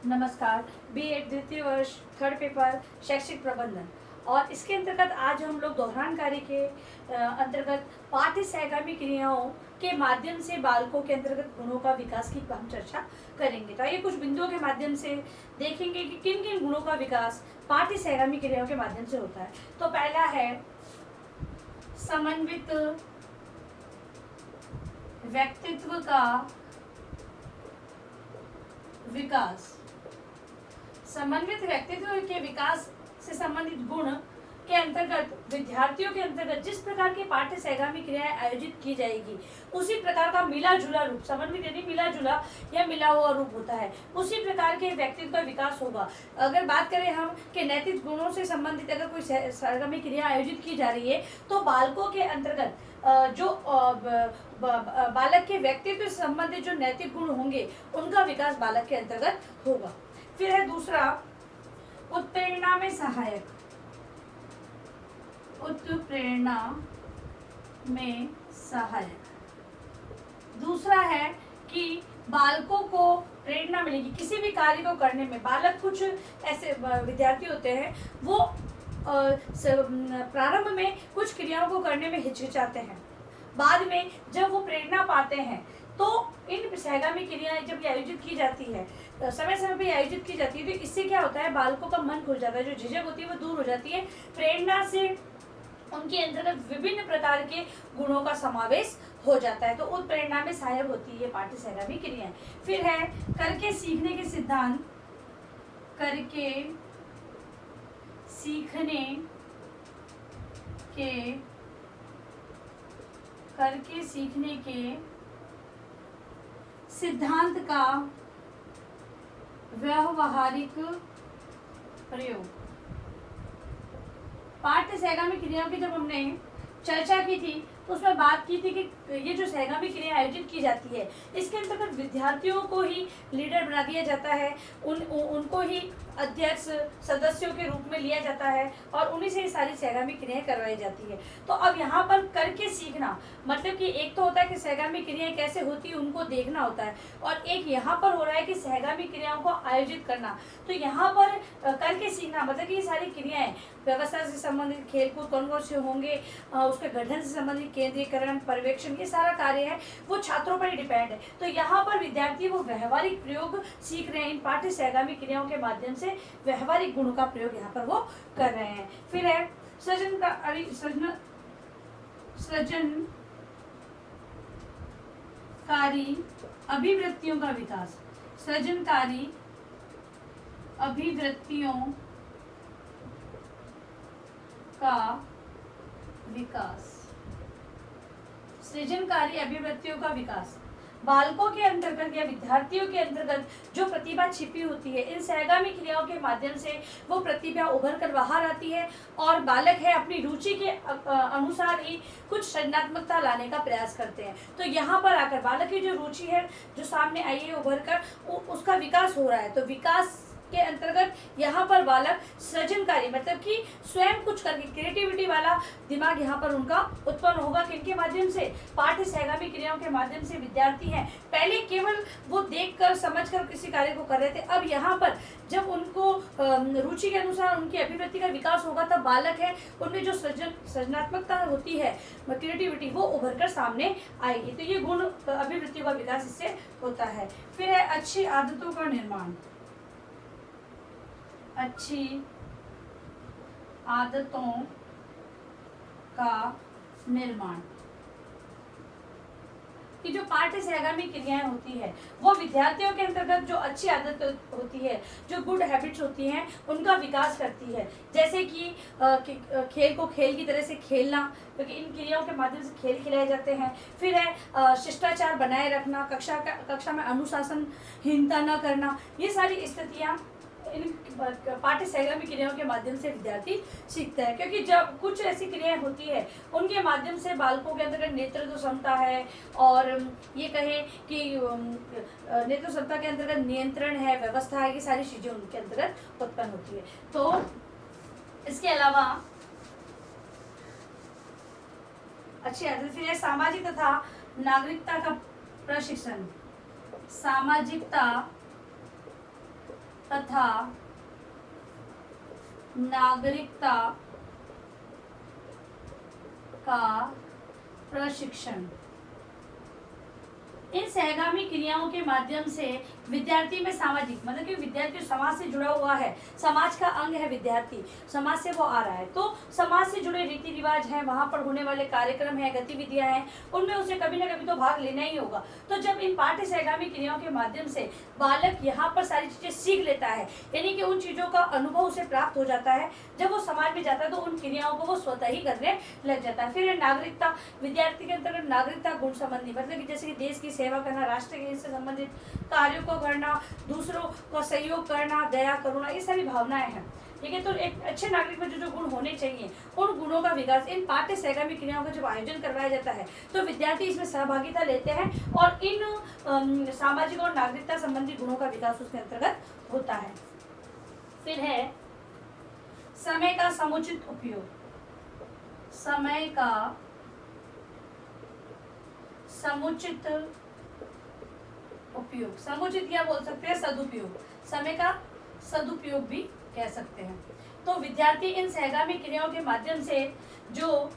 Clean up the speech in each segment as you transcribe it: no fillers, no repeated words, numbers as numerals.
नमस्कार। बीएड द्वितीय वर्ष थर्ड पेपर शैक्षिक प्रबंधन और इसके अंतर्गत आज हम लोग दोहरान कार्य के अंतर्गत पाठ्य सहगामी क्रियाओं के माध्यम से बालकों के अंतर्गत गुणों का विकास की हम चर्चा करेंगे। तो आइए कुछ बिंदुओं के माध्यम से देखेंगे कि किन किन गुणों का विकास पाठ्य सहगामी क्रियाओं के माध्यम से होता है। तो पहला है समन्वित व्यक्तित्व का विकास। समन्वित व्यक्तित्व के विकास से संबंधित गुण के अंतर्गत विद्यार्थियों के अंतर्गत जिस प्रकार की पाठ्य सहगामी क्रियाएं आयोजित की जाएगी उसी प्रकार का मिला जुला रूप, समन्वित यानी मिला जुला या मिला हुआ रूप होता है, उसी प्रकार के व्यक्तित्व का विकास होगा। अगर बात करें हम कि नैतिक गुणों से संबंधित अगर कोई सहगामी क्रिया आयोजित की जा रही है तो बालकों के अंतर्गत जो बालक के व्यक्तित्व से संबंधित जो नैतिक गुण होंगे उनका विकास बालक के अंतर्गत होगा। फिर है दूसरा उत्प्रेरणा में सहायक। उत्प्रेरणा में सहायक। दूसरा है कि बालकों को प्रेरणा मिलेगी किसी भी कार्य को करने में। बालक कुछ ऐसे विद्यार्थी होते हैं वो प्रारंभ में कुछ क्रियाओं को करने में हिचकिचाते हैं, बाद में जब वो प्रेरणा पाते हैं तो इन सहगामी क्रियाएं जब ये आयोजित की जाती है, समय समय पर आयोजित की जाती है, तो इससे क्या होता है, बालकों का मन खुल जाता है, जो झिझक होती है वो दूर हो जाती है। प्रेरणा से उनके अंतर्गत विभिन्न प्रकार के गुणों का समावेश हो जाता है। तो उत्प्रेरणा में सहायक होती है पाठ्य सहगामी क्रियाएं। फिर है करके सीखने के सिद्धांत। करके सीखने के सिद्धांत का व्यावहारिक प्रयोग। पाठ्य सहगामी क्रियाओं की जब हमने चर्चा की थी तो उसमें बात की थी कि ये जो सहगामी क्रिया आयोजित की जाती है इसके अंतर्गत विद्यार्थियों को ही लीडर बना दिया जाता है, उनको ही अध्यक्ष सदस्यों के रूप में लिया जाता है और उन्हीं से ये सारी सहगामी क्रियाएं करवाई जाती है। तो अब यहाँ पर करके सीखना मतलब कि एक तो होता है कि सहगामी क्रियाएं कैसे होती है उनको देखना होता है, और एक यहाँ पर हो रहा है कि सहगामी क्रियाओं को आयोजित करना। तो यहाँ पर करके सीखना मतलब कि ये सारी क्रियाएं व्यवस्था से संबंधित, खेलकूद कौन कौन से होंगे, उसके गठन से संबंधित, केंद्रीकरण, पर्यवेक्षण, ये सारा कार्य है वो छात्रों पर ही डिपेंड है। तो यहाँ पर विद्यार्थी वो व्यवहारिक प्रयोग सीख रहे हैं, इन पाठ्य सहगामी क्रियाओं के माध्यम से व्यवहारिक गुणों का प्रयोग यहाँ पर वो कर रहे हैं। फिर है सृजनकारी अभिवृत्तियों का विकास। सृजनकारी अभिवृत्तियों का विकास। सृजनकारी अभिवृत्तियों का विकास बालकों के अंतर्गत या विद्यार्थियों के अंतर्गत जो प्रतिभा छिपी होती है इन सहगामी क्रियाओं के माध्यम से वो प्रतिभा उभर कर बाहर आती है और बालक है अपनी रुचि के अनुसार ही कुछ सृजनात्मकता लाने का प्रयास करते हैं। तो यहाँ पर आकर बालक की जो रुचि है जो सामने आई है उभर कर उसका विकास हो रहा है। तो विकास के अंतर्गत यहाँ पर बालक सृजनकारी मतलब कि स्वयं कुछ करके क्रिएटिविटी वाला दिमाग यहाँ पर उनका उत्पन्न होगा। किनके माध्यम से? पाठ्य सहगामी क्रियाओं के माध्यम से। विद्यार्थी हैं पहले केवल वो देखकर समझकर किसी कार्य को कर रहे थे, अब यहाँ पर जब उनको रुचि के अनुसार उनकी अभिव्यक्ति का विकास होगा तब बालक है उनमें जो सृजनात्मकता होती है, क्रिएटिविटी, वो उभर कर सामने आएगी। तो ये गुण अभिवृत्तियों का विकास इससे होता है। फिर है अच्छी आदतों का निर्माण। अच्छी आदतों का निर्माण कि जो पाठ्य सहगामी क्रियाएं होती है वो विद्यार्थियों के अंतर्गत जो अच्छी आदत होती है, जो गुड हैबिट्स होती हैं, उनका विकास करती है। जैसे कि खेल को खेल की तरह से खेलना, क्योंकि इन क्रियाओं के माध्यम से खेल खिलाए जाते हैं। फिर है शिष्टाचार बनाए रखना, कक्षा में अनुशासनहीनता न करना। ये सारी स्थितियाँ इन पाठ्य सहगामी क्रियाओं के माध्यम से विद्यार्थी सीखता है, क्योंकि जब कुछ ऐसी क्रियाएं होती है उनके माध्यम से बालकों के अंतर्गत नेतृत्व क्षमता है, और ये कहें कि नेतृत्व क्षमता के अंतर्गत नियंत्रण है, व्यवस्था है, ये सारी चीजें उनके अंतर्गत उत्पन्न होती है। तो इसके अलावा अच्छी आदत फिर है सामाजिक तथा नागरिकता का प्रशिक्षण। सामाजिकता तथा नागरिकता का प्रशिक्षण। इन सहगामी क्रियाओं के माध्यम से विद्यार्थी में सामाजिक, मतलब कि विद्यार्थी समाज से जुड़ा हुआ है, समाज का अंग है विद्यार्थी, समाज से वो आ रहा है, तो समाज से जुड़े रीति रिवाज हैं, वहाँ पर होने वाले कार्यक्रम हैं, गतिविधियां हैं, उनमें उसे कभी ना कभी तो भाग लेना ही होगा। तो जब इन पाठ्य सहगामी क्रियाओं के माध्यम से बालक यहाँ पर सारी चीजें सीख लेता है, यानी कि उन चीजों का अनुभव उसे प्राप्त हो जाता है, जब वो समाज में जाता है तो उन क्रियाओं को वो स्वतः ही करने लग जाता है। फिर है नागरिकता। विद्यार्थी के अंतर्गत नागरिकता गुण संबंधी, मतलब कि जैसे कि देश की सेवा करना, राष्ट्र के हित से संबंधित कार्यों को करना, दूसरों को सहयोग करना, दया करुणा, ये सारी भावनाएं हैं। ठीक है, तो एक अच्छे नागरिक में जो जो गुण होने चाहिए, उन गुणों का विकास इन पाठ्य सहगामी क्रियाओं का जब आयोजन करवाया जाता है तो विद्यार्थी इसमें सहभागिता लेते हैं और इन सामाजिक और नागरिकता संबंधी गुणों का विकास उसके अंतर्गत होता है। फिर है समय का समुचित उपयोग। समय का समुचित उपयोग, समुचित क्या बोल सकते हैं, सदुपयोग, समय का सदुपयोग भी कह सकते हैं। तो विद्यार्थी इन सहगामी क्रियाओं के माध्यम से जो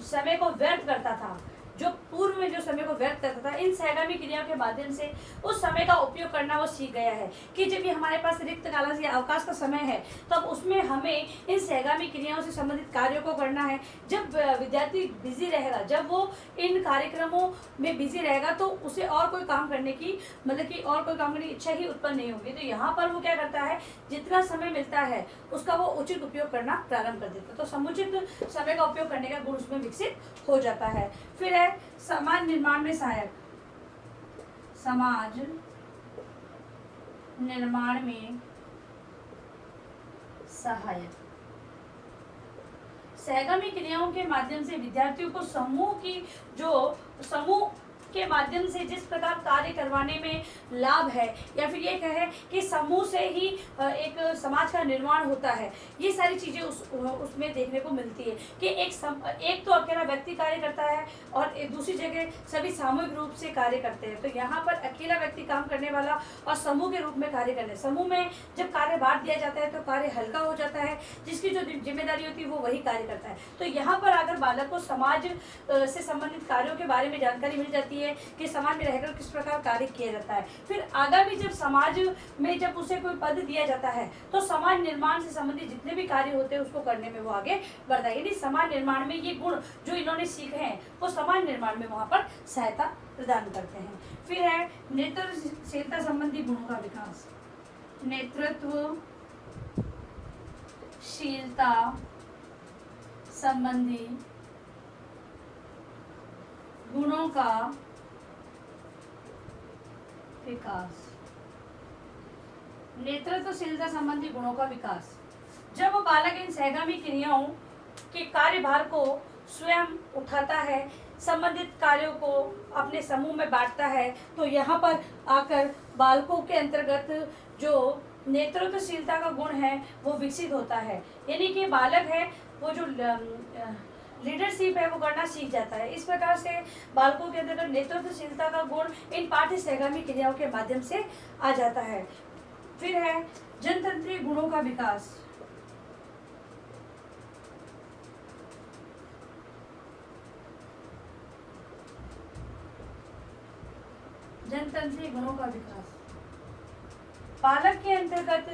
समय को व्यर्थ करता था, जो पूर्व में जो समय को व्यर्थ करता था, इन सहगामी क्रियाओं के माध्यम से उस समय का उपयोग करना वो सीख गया है कि जब भी हमारे पास रिक्त काल या अवकाश का समय है तब उसमें हमें इन सहगामी क्रियाओं से संबंधित कार्यों को करना है। जब विद्यार्थी बिजी रहेगा, जब वो इन कार्यक्रमों में बिजी रहेगा तो उसे और कोई काम करने की, मतलब कि और कोई काम करने की इच्छा ही उत्पन्न नहीं होगी। तो यहाँ पर वो क्या करता है, जितना समय मिलता है उसका वो उचित उपयोग करना प्रारंभ कर देता है। तो समुचित समय का उपयोग करने का गुण उसमें विकसित हो जाता है। फिर है समाज निर्माण में सहायक। समाज निर्माण में सहायक। सहगामी क्रियाओं के माध्यम से विद्यार्थियों को समूह के माध्यम से जिस प्रकार कार्य करवाने में लाभ है, या फिर ये कहे कि समूह से ही एक समाज का निर्माण होता है, ये सारी चीजें उसमें देखने को मिलती है कि एक तो अकेला व्यक्ति कार्य करता है और दूसरी जगह सभी सामूहिक रूप से कार्य करते हैं। तो यहाँ पर अकेला व्यक्ति काम करने वाला और समूह के रूप में कार्य करने, समूह में जब कार्य बांट दिया जाता है तो कार्य हल्का हो जाता है, जिसकी जो जिम्मेदारी होती है वो वही कार्य करता है। तो यहाँ पर अगर बालक को समाज से संबंधित कार्यों के बारे में जानकारी मिल जाती है कि समाज में रहकर किस प्रकार कार्य किया जाता है, फिर आगामी जब समाज में जब उसे कोई पद दिया जाता है तो समाज निर्माण से संबंधित जितने भी कार्य होते हैं उसको करने में वो आगे बढ़ता है। यानी समाज निर्माण में ये गुण जो इन्होंने सीखे हैं वो समाज निर्माण में वहां पर सहायता प्रदान करते हैं। फिर है नेतृत्वशीलता संबंधी गुणों का विकास। नेतृत्वशीलता संबंधी गुणों का विकास। नेतृत्वशीलता संबंधी गुणों का विकास। जब वो बालक इन सहगामी क्रियाओं के कार्यभार को स्वयं उठाता है, संबंधित कार्यों को अपने समूह में बांटता है, तो यहाँ पर आकर बालकों के अंतर्गत जो नेतृत्वशीलता का गुण है वो विकसित होता है। यानी कि बालक है वो जो लीडरशिप है वो करना सीख जाता है। इस प्रकार से बालकों के अंदर नेतृत्वशीलता का गुण इन पाठ्य सहगामी क्रियाओं के माध्यम से आ जाता है। फिर है जनतंत्रीय गुणों का विकास। जनतंत्रीय गुणों का विकास। बालक के अंतर्गत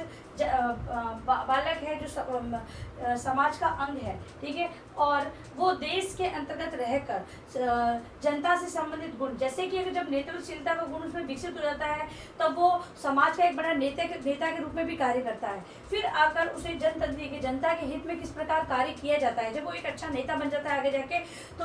बालक है जो समाज का अंग है, ठीक है, और वो देश के अंतर्गत रहकर जनता से संबंधित गुण, जैसे कि अगर जब नेतृत्वशीलता का गुण उसमें विकसित हो जाता है तब वो समाज का एक बड़ा नेता के रूप में भी कार्य करता है। फिर आकर उसे जनतंत्र के जनता के हित में किस प्रकार कार्य किया जाता है, जब वो एक अच्छा नेता बन जाता है आगे जाके तो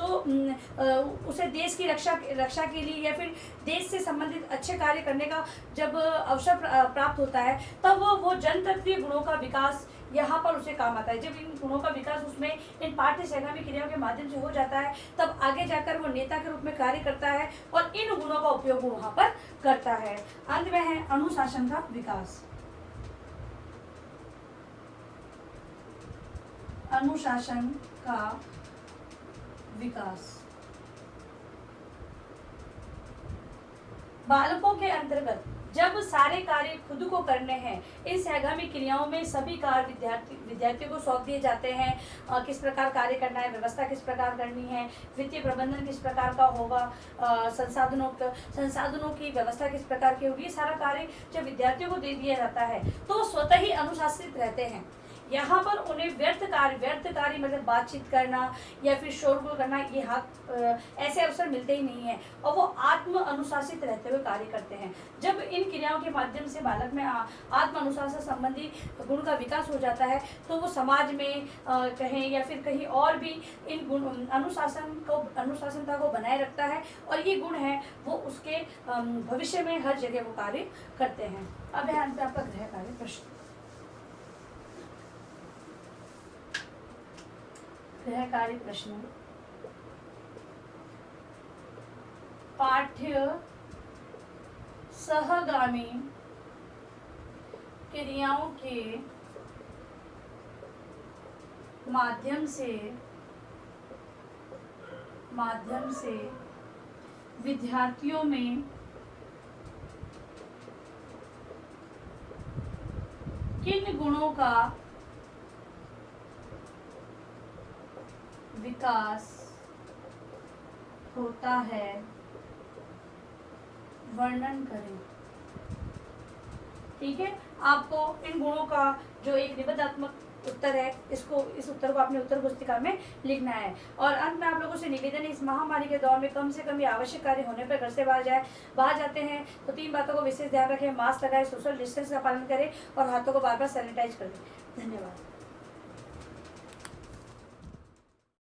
उसे देश की रक्षा के लिए या फिर देश से संबंधित अच्छे कार्य करने का जब अवसर प्राप्त होता है तब वो जनतंत्रीय गुणों का विकास यहाँ पर उसे काम आता है। जब इन गुणों का विकास उसमें इन पाठ्य सहगामी क्रियाओं के माध्यम से हो जाता है तब आगे जाकर वो नेता के रूप में कार्य करता है और इन गुणों का उपयोग वो वहाँ पर करता है। अंत में है अनुशासन का विकास। अनुशासन का विकास बालकों के अंतर्गत जब सारे कार्य खुद को करने हैं, इन सहगामी क्रियाओं में सभी कार्य विद्यार्थियों को सौंप दिए जाते हैं। किस प्रकार कार्य करना है, व्यवस्था किस प्रकार करनी है, वित्तीय प्रबंधन किस प्रकार का होगा, संसाधनों की व्यवस्था किस प्रकार की होगी, सारा कार्य जब विद्यार्थियों को दे दिया जाता है तो स्वतः ही अनुशासित रहते हैं। यहाँ पर उन्हें व्यर्थ कार्य मतलब बातचीत करना या फिर शोरगुल करना, ये ऐसे अवसर मिलते ही नहीं है, और वो आत्म अनुशासित रहते हुए कार्य करते हैं। जब इन क्रियाओं के माध्यम से बालक में आत्म अनुशासन संबंधी गुण का विकास हो जाता है तो वो समाज में कहें या फिर कहीं और भी इन गुण अनुशासनता को बनाए रखता है, और ये गुण है वो उसके भविष्य में हर जगह वो कार्य करते हैं। अब है अंत आपका गृह कार्य प्रश्न। गृह कार्य प्रश्न, पाठ्य सहगामी क्रियाओं के माध्यम से विद्यार्थियों में किन गुणों का विकास होता है, वर्णन करें। ठीक है, आपको इन गुणों का जो एक निबंधात्मक उत्तर है, इस उत्तर को अपने उत्तर पुस्तिका में लिखना है। और अंत में आप लोगों से निवेदन है, इस महामारी के दौर में कम से कम ये आवश्यक कार्य होने पर घर से बाहर जाते हैं तो 3 बातों को विशेष ध्यान रखें। मास्क लगाएं, सोशल डिस्टेंस का पालन करें और हाथों को बार बार सैनिटाइज करें। धन्यवाद।